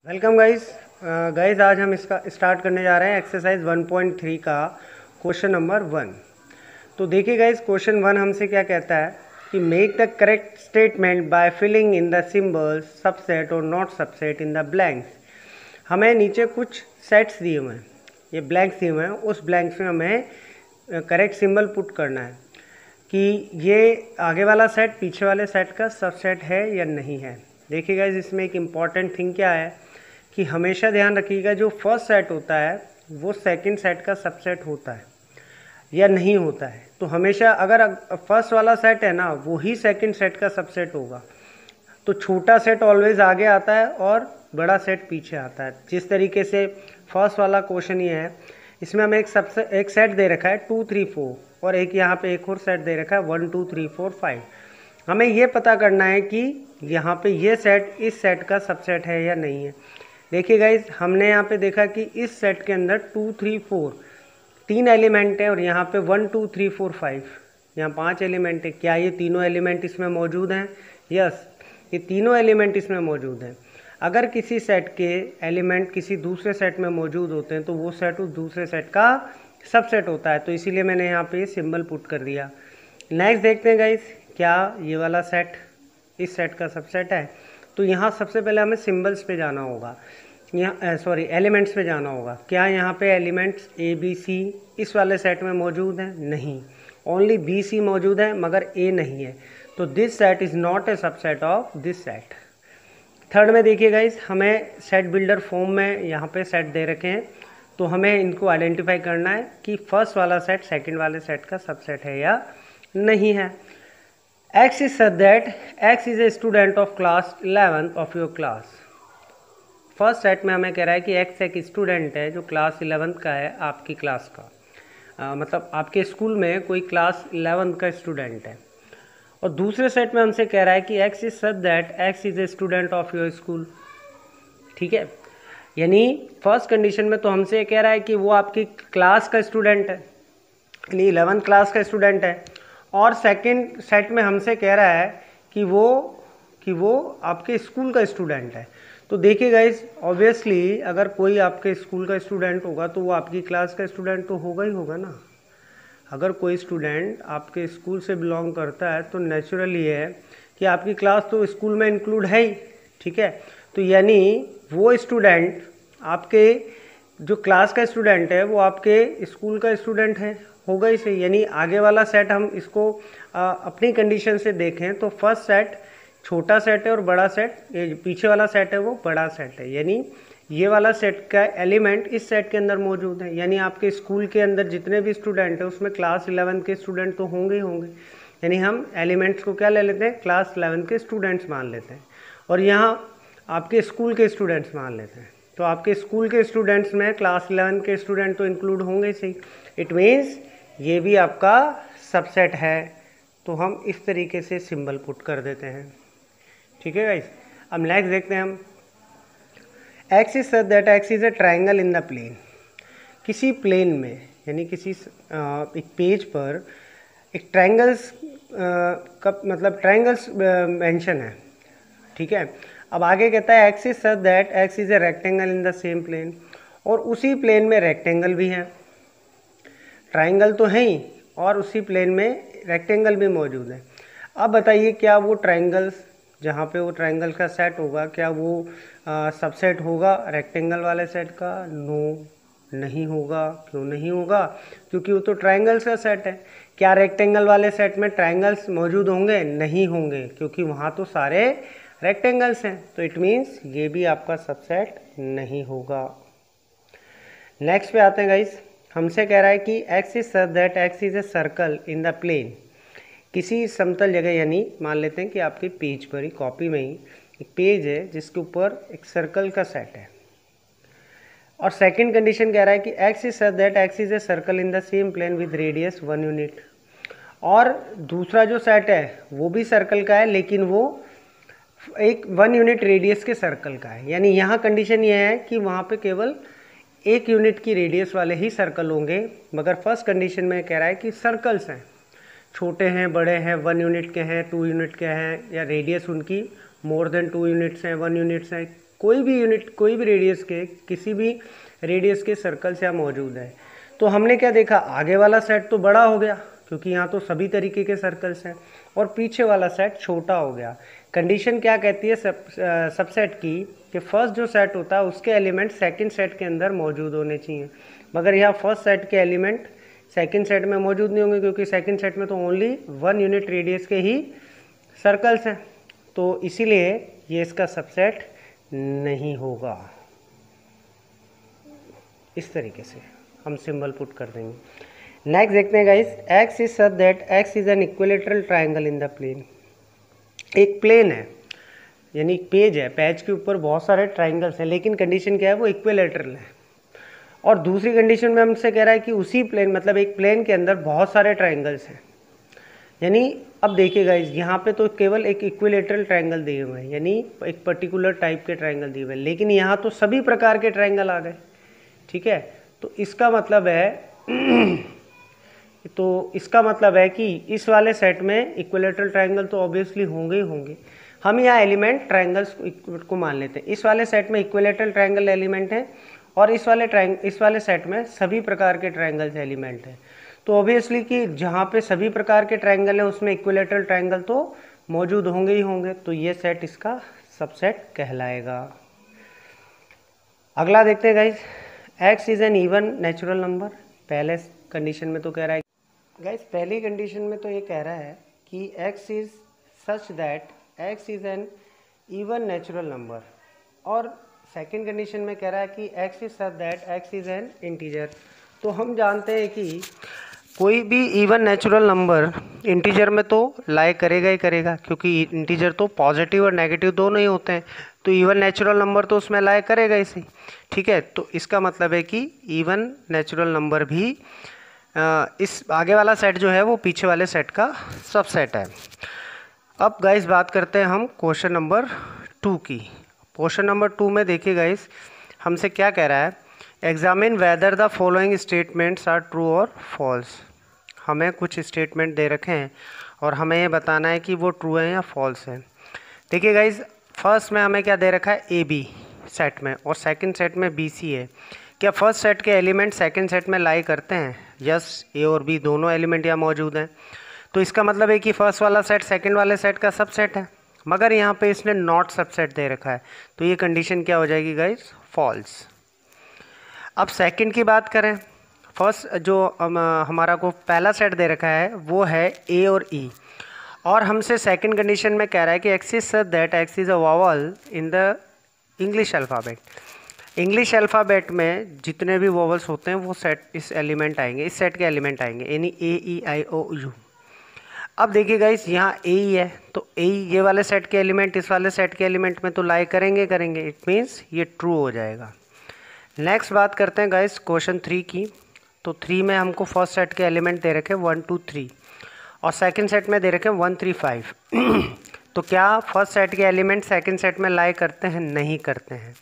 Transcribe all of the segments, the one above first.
Welcome guys आज हम इसका स्टार्ट करने जा रहे हैं एक्सरसाइज 1.3 का क्वेश्चन नंबर 1। तो देखिए गाइस, क्वेश्चन 1 हमसे क्या कहता है कि make the correct statement by filling in the symbols subset or not subset in the blanks. हमें नीचे कुछ सेट्स दिए हुए हैं, ये ब्लैंक्स दिए हुए हैं, उस ब्लैंक्स में हमें करेक्ट सिंबल पुट करना है कि ये आगे वाला सेट पीछे वाले सेट का सबसेट है या नहीं है। देखिए गाइस, इसमें एक इम्पॉर्टेंट थिंग क्या है कि हमेशा ध्यान रखिएगा जो फर्स्ट सेट होता है वो सेकंड सेट का सबसेट होता है या नहीं होता है। तो हमेशा अगर फर्स्ट वाला सेट है ना, वो ही सेकंड सेट का सबसेट होगा। तो छोटा सेट ऑलवेज आगे आता है और बड़ा सेट पीछे आता है। जिस तरीके से फर्स्ट वाला क्वेश्चन ये है, इसमें हमें एक सेट दे रखा है 2 3 4 और एक यहाँ पे एक और सेट दे रखा है 1 2 3 4 5। हमें ये पता करना है कि यहाँ पे ये सेट इस सेट का सबसेट है या नहीं है। देखिए गाइज, हमने यहाँ पे देखा कि इस सेट के अंदर 2 3 4 तीन एलिमेंट है और यहाँ पे 1 2 3 4 5 यहाँ 5 एलिमेंट है। क्या ये तीनों एलिमेंट इसमें मौजूद हैं? यस, ये तीनों एलिमेंट इसमें मौजूद हैं। अगर किसी सेट के एलिमेंट किसी दूसरे सेट में मौजूद होते हैं तो वो सेट उस दूसरे सेट का सबसेट होता है। तो इसीलिए मैंने यहाँ पे सिंबल पुट कर दिया। नेक्स्ट देखते हैं गाइज, क्या ये वाला सेट इस सेट का सबसेट है? तो यहाँ सबसे पहले हमें सिंबल्स पे जाना होगा, यहाँ एलिमेंट्स पे जाना होगा। क्या यहाँ पे एलिमेंट्स ए बी सी इस वाले सेट में मौजूद हैं? नहीं, ओनली बी सी मौजूद है मगर ए नहीं है। तो this set is not a subset of this set. Third में देखिए गाइस, हमें सेट बिल्डर फॉर्म में यहाँ पे सेट दे रखे हैं, तो हमें इनको आइडेंटिफाई करना है कि फर्स्ट वाला सेट सेकंड वाले सेट का सबसेट है या नहीं है। X is such that X is a student of class 11th of your class। First set में हमें कह रहा है कि X एक स्टूडेंट है जो क्लास 11th का है, आपकी क्लास का मतलब आपके स्कूल में कोई क्लास 11th का स्टूडेंट है। और दूसरे सेट में हमसे कह रहा है कि X is such that X is a student of your school। ठीक है, यानी फर्स्ट कंडीशन में तो हमसे कह रहा है कि वो आपकी क्लास का स्टूडेंट है, यानी 11th क्लास का स्टूडेंट है। और सेकंड सेट में हमसे कह रहा है कि वो आपके स्कूल का स्टूडेंट है। तो देखिए गाइस, ऑब्वियसली अगर कोई आपके स्कूल का स्टूडेंट होगा तो वो आपकी क्लास का स्टूडेंट तो होगा ही होगा ना। अगर कोई स्टूडेंट आपके स्कूल से बिलोंग करता है तो नेचुरली है कि आपकी क्लास तो स्कूल में इंक्लूड है ही। ठीक है, तो यानी वो स्टूडेंट आपके जो क्लास का स्टूडेंट है वो आपके स्कूल का स्टूडेंट है, होगा ही सही। यानी आगे वाला सेट हम इसको अपनी कंडीशन से देखें तो फर्स्ट सेट छोटा सेट है और बड़ा सेट, ये पीछे वाला सेट है वो बड़ा सेट है। यानी ये वाला सेट का एलिमेंट इस सेट के अंदर मौजूद है। यानी आपके स्कूल के अंदर जितने भी स्टूडेंट हैं उसमें क्लास 11 के स्टूडेंट तो होंगे ही होंगे। यानी हम एलिमेंट्स को क्या ले लेते हैं? क्लास 11 के स्टूडेंट्स मान लेते हैं और यहाँ आपके स्कूल के स्टूडेंट्स मान लेते हैं। तो आपके स्कूल के स्टूडेंट्स में क्लास 11 के स्टूडेंट तो इंक्लूड होंगे ही सही। इट मीन्स ये भी आपका सबसेट है। तो हम इस तरीके से सिंबल पुट कर देते हैं। ठीक है गाइस, अब नेक्स्ट देखते हैं हम। X is such that X is a triangle in the plane. किसी प्लेन में यानी किसी एक पेज पर एक ट्राइंगल्स का मतलब ट्राइंगल्स मेंशन है। ठीक है, अब आगे कहता है X is such that X is a rectangle in the same plane, और उसी प्लेन में रेक्टेंगल भी है। ट्राइंगल तो है ही और उसी प्लेन में रेक्टेंगल भी मौजूद है। अब बताइए, क्या वो ट्राइंगल्स जहाँ पे वो ट्राइंगल का सेट होगा क्या वो सबसेट होगा रेक्टेंगल वाले सेट का? नो, नहीं होगा। क्यों नहीं होगा? क्योंकि वो तो ट्राइंगल्स का सेट है। क्या रेक्टेंगल वाले सेट में ट्राइंगल्स मौजूद होंगे? नहीं होंगे, क्योंकि वहाँ तो सारे रेक्टेंगल्स हैं। तो इट मीन्स ये भी आपका सबसेट नहीं होगा। नेक्स्ट पे आते हैं गाइस, हमसे कह रहा है कि X is such that X is a circle in the plane. किसी समतल जगह, यानी मान लेते हैं कि आपके पेज पर ही, कॉपी में ही एक पेज है जिसके ऊपर एक सर्कल का सेट है। और सेकंड कंडीशन कह रहा है कि X is such that X is a circle in the same plane with radius 1 unit. और दूसरा जो सेट है वो भी सर्कल का है, लेकिन वो एक 1 यूनिट रेडियस के सर्कल का है। यानी यहाँ कंडीशन ये है कि वहाँ पे केवल 1 यूनिट की रेडियस वाले ही सर्कल होंगे। मगर फर्स्ट कंडीशन में कह रहा है कि सर्कल्स हैं, छोटे हैं, बड़े हैं, 1 यूनिट के हैं, 2 यूनिट के हैं, या रेडियस उनकी मोर देन 2 यूनिट्स हैं, 1 यूनिट्स हैं, कोई भी यूनिट, कोई भी रेडियस के, किसी भी रेडियस के सर्कल्स यहाँ मौजूद है। तो हमने क्या देखा, आगे वाला सेट तो बड़ा हो गया क्योंकि यहाँ तो सभी तरीके के सर्कल्स हैं, और पीछे वाला सेट छोटा हो गया। कंडीशन क्या कहती है सबसेट की, कि फर्स्ट जो सेट होता है उसके एलिमेंट सेकंड सेट के अंदर मौजूद होने चाहिए, मगर यहाँ फर्स्ट सेट के एलिमेंट सेकंड सेट में मौजूद नहीं होंगे क्योंकि सेकंड सेट में तो ओनली 1 यूनिट रेडियस के ही सर्कल्स हैं, तो इसीलिए ये इसका सबसेट नहीं होगा। इस तरीके से हम सिंबल पुट कर देंगे। नेक्स्ट देखते हैं guys, X is such that X is an equilateral triangle in the plane. एक प्लेन है, यानी एक पेज है, पेज के ऊपर बहुत सारे ट्राइंगल्स हैं, लेकिन कंडीशन क्या है, वो इक्विलेटरल है। और दूसरी कंडीशन में हमसे कह रहा है कि उसी प्लेन, मतलब एक प्लेन के अंदर बहुत सारे ट्राइंगल्स हैं। यानी अब देखिए गाइस, यहाँ पे तो केवल एक इक्विलेटरल ट्राइंगल दिए हुए हैं, यानी एक पर्टिकुलर टाइप के ट्राइंगल दिए हुए हैं, लेकिन यहाँ तो सभी प्रकार के ट्राइंगल आ गए। ठीक है, तो इसका मतलब है कि इस वाले सेट में इक्विलेटरल ट्राइंगल तो ऑब्वियसली होंगे ही होंगे। हम यहाँ एलिमेंट ट्राइंगल्स को मान लेते हैं। इस वाले सेट में इक्विलेटरल ट्राइंगल एलिमेंट है और इस वाले सेट में सभी प्रकार के ट्राइंगल्स एलिमेंट है। तो ऑब्वियसली कि जहाँ पे सभी प्रकार के ट्राइंगल हैं उसमें इक्विलेटरल ट्राइंगल तो मौजूद होंगे ही होंगे, तो ये सेट इसका सबसेट कहलाएगा। अगला देखते हैं guys, X is N even natural number. पहले कंडीशन में तो कह रहा है गाइस, पहली कंडीशन में तो ये कह रहा है कि X is such that X is N even natural number, और सेकेंड कंडीशन में कह रहा है कि X is such that X is N integer. तो हम जानते हैं कि कोई भी इवन नेचुरल नंबर इंटीजर में तो लाई करेगा ही करेगा, क्योंकि इंटीजर तो पॉजिटिव और नेगेटिव दोनों ही होते हैं, तो इवन नेचुरल नंबर तो उसमें लाई करेगा इसे। ठीक है, तो इसका मतलब है कि इवन नेचुरल नंबर भी इस आगे वाला सेट जो है वो पीछे वाले सेट का सबसेट है। अब गाइस बात करते हैं हम क्वेश्चन नंबर 2 की। क्वेश्चन नंबर 2 में देखिए गाइस, हमसे क्या कह रहा है, examine whether the following statements are true और फॉल्स। हमें कुछ स्टेटमेंट दे रखे हैं और हमें ये बताना है कि वो ट्रू है या फॉल्स है। देखिए गाइस, फर्स्ट में हमें क्या दे रखा है, ए बी सेट में, और सेकंड सेट में बी सी है। क्या फर्स्ट सेट के एलिमेंट सेकंड सेट में लाई करते हैं? यस, ए और बी दोनों एलिमेंट यहाँ मौजूद हैं, तो इसका मतलब है कि फर्स्ट वाला सेट सेकंड वाले सेट का सबसेट है। मगर यहाँ पे इसने नॉट सबसेट दे रखा है, तो ये कंडीशन क्या हो जाएगी गाइस, फॉल्स। अब सेकंड की बात करें, फर्स्ट जो हमारा को पहला सेट दे रखा है वो है ए और ई, और हमसे सेकंड कंडीशन में कह रहा है कि X is such that X is a vowel in the English alphabet. English alphabet में जितने भी वोवल्स होते हैं वो सेट इस एलिमेंट आएंगे, इस सेट के एलिमेंट आएंगे, यानी ए ई आई ओ यू। अब देखिए गाइस, यहाँ ए ई है, तो ए ये वाले सेट के एलिमेंट इस वाले सेट के एलिमेंट में तो लाई करेंगे, इट मीन्स ये ट्रू हो जाएगा। नेक्स्ट बात करते हैं गाइस क्वेश्चन 3 की। तो 3 में हमको फर्स्ट सेट के एलिमेंट दे रखे 1 2 3 और सेकंड सेट में दे रखे 1 3 5। तो क्या फर्स्ट सेट के एलिमेंट सेकंड सेट में लाई करते हैं? नहीं करते हैं।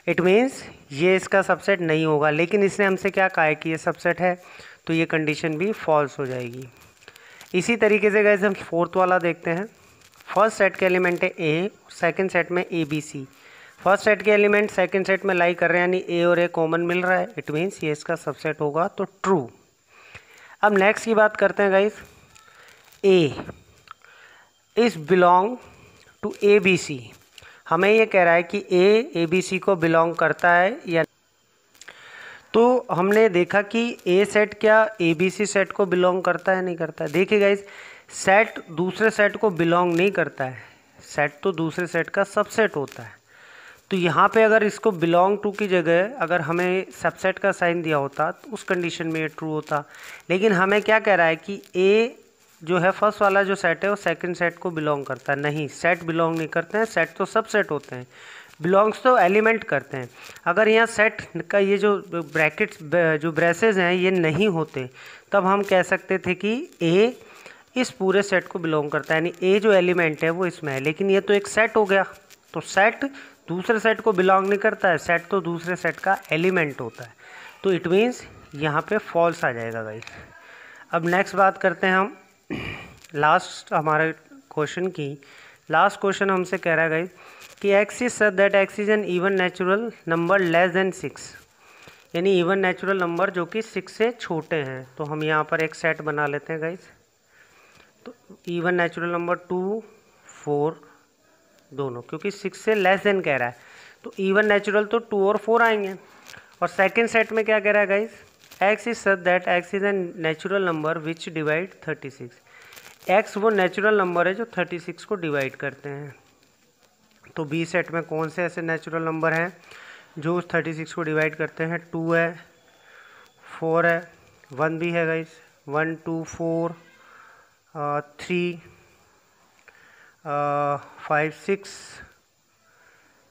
इट मीन्स ये इसका सबसेट नहीं होगा, लेकिन इसने हमसे क्या कहा है कि ये सबसेट है, तो ये कंडीशन भी फॉल्स हो जाएगी। इसी तरीके से गाइस हम फोर्थ वाला देखते हैं। फर्स्ट सेट के एलिमेंट है ए, सेकंड सेट में A B C. First set के एलिमेंट सेकंड सेट में लाई कर रहे हैं, यानी ए और ए कॉमन मिल रहा है, इट मीन्स ये इसका सबसेट होगा, तो ट्रू। अब नेक्स्ट की बात करते हैं guys, A is belong to A B C. हमें ये कह रहा है कि ए बी सी को बिलोंग करता है या, तो हमने देखा कि ए सेट क्या ए बी सी सेट को बिलोंग करता है, नहीं करता है। देखिए गाइस, सेट दूसरे सेट को बिलोंग नहीं करता है, सेट तो दूसरे सेट का सबसेट होता है। तो यहाँ पे अगर इसको बिलोंग टू की जगह अगर हमें सबसेट का साइन दिया होता तो उस कंडीशन में ये ट्रू होता, लेकिन हमें क्या कह रहा है कि ए जो है फर्स्ट वाला जो सेट है वो सेकंड सेट को बिलोंग करता है। नहीं, सेट बिलोंग नहीं करते हैं, सेट तो सबसेट होते हैं, बिलोंग्स तो एलिमेंट करते हैं। अगर यहाँ सेट का ये जो ब्रैकेट्स जो ब्रेसेस हैं ये नहीं होते, तब हम कह सकते थे कि ए इस पूरे सेट को बिलोंग करता है, यानी ए जो एलिमेंट है वो इसमें है। लेकिन ये तो एक सेट हो गया, तो सेट दूसरे सेट को बिलोंग नहीं करता है, सेट तो दूसरे सेट का एलिमेंट होता है, तो इट मीन्स यहाँ पे फॉल्स आ जाएगा गाइस। अब नेक्स्ट बात करते हैं हम लास्ट हमारे क्वेश्चन की। लास्ट क्वेश्चन हमसे कह रहा है गाइस कि x is such that x is an even natural number less than 6, यानी इवन नेचुरल नंबर जो कि 6 से छोटे हैं। तो हम यहाँ पर एक सेट बना लेते हैं गाइज। तो इवन नेचुरल नंबर 2, 4 दोनों, क्योंकि 6 से लेस देन कह रहा है तो इवन नेचुरल तो 2 और 4 आएंगे। और सेकंड सेट में क्या कह रहा है guys, x is such that x is an natural number which divide 36। x वो नेचुरल नंबर है जो 36 को डिवाइड करते हैं। तो बी सेट में कौन से ऐसे नेचुरल नंबर हैं जो 36 को डिवाइड करते हैं? 2 है, 4 है, 1 भी है गाइज, 1 2 4 3 5 6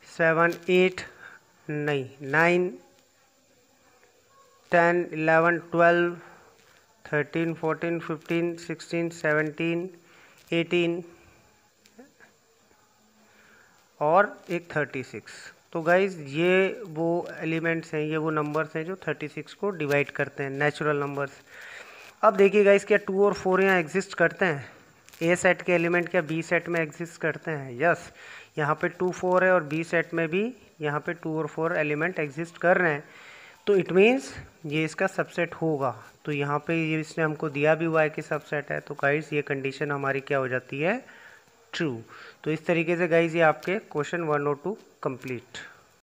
7 8 नहीं 9 10 11 12 13 14 15 16 17 18 और एक 36। तो गाइज ये वो एलिमेंट्स हैं, ये वो नंबर्स हैं जो 36 को डिवाइड करते हैं, नेचुरल नंबर्स। अब देखिए गाइज, क्या 2 और 4 यहाँ एग्जिस्ट करते हैं? ए सेट के एलिमेंट क्या बी सेट में एग्जिस्ट करते हैं? यस, यहाँ पे 2 4 है और बी सेट में भी यहाँ पे 2 और 4 एलिमेंट एग्जिस्ट कर रहे हैं। तो इट मीन्स ये इसका सबसेट होगा। तो यहाँ पे ये इसने हमको दिया भी हुआ है कि सबसेट है, तो गाइज ये कंडीशन हमारी क्या हो जाती है? ट्रू। तो इस तरीके से गाइज ये आपके क्वेश्चन 1 और 2 कंप्लीट।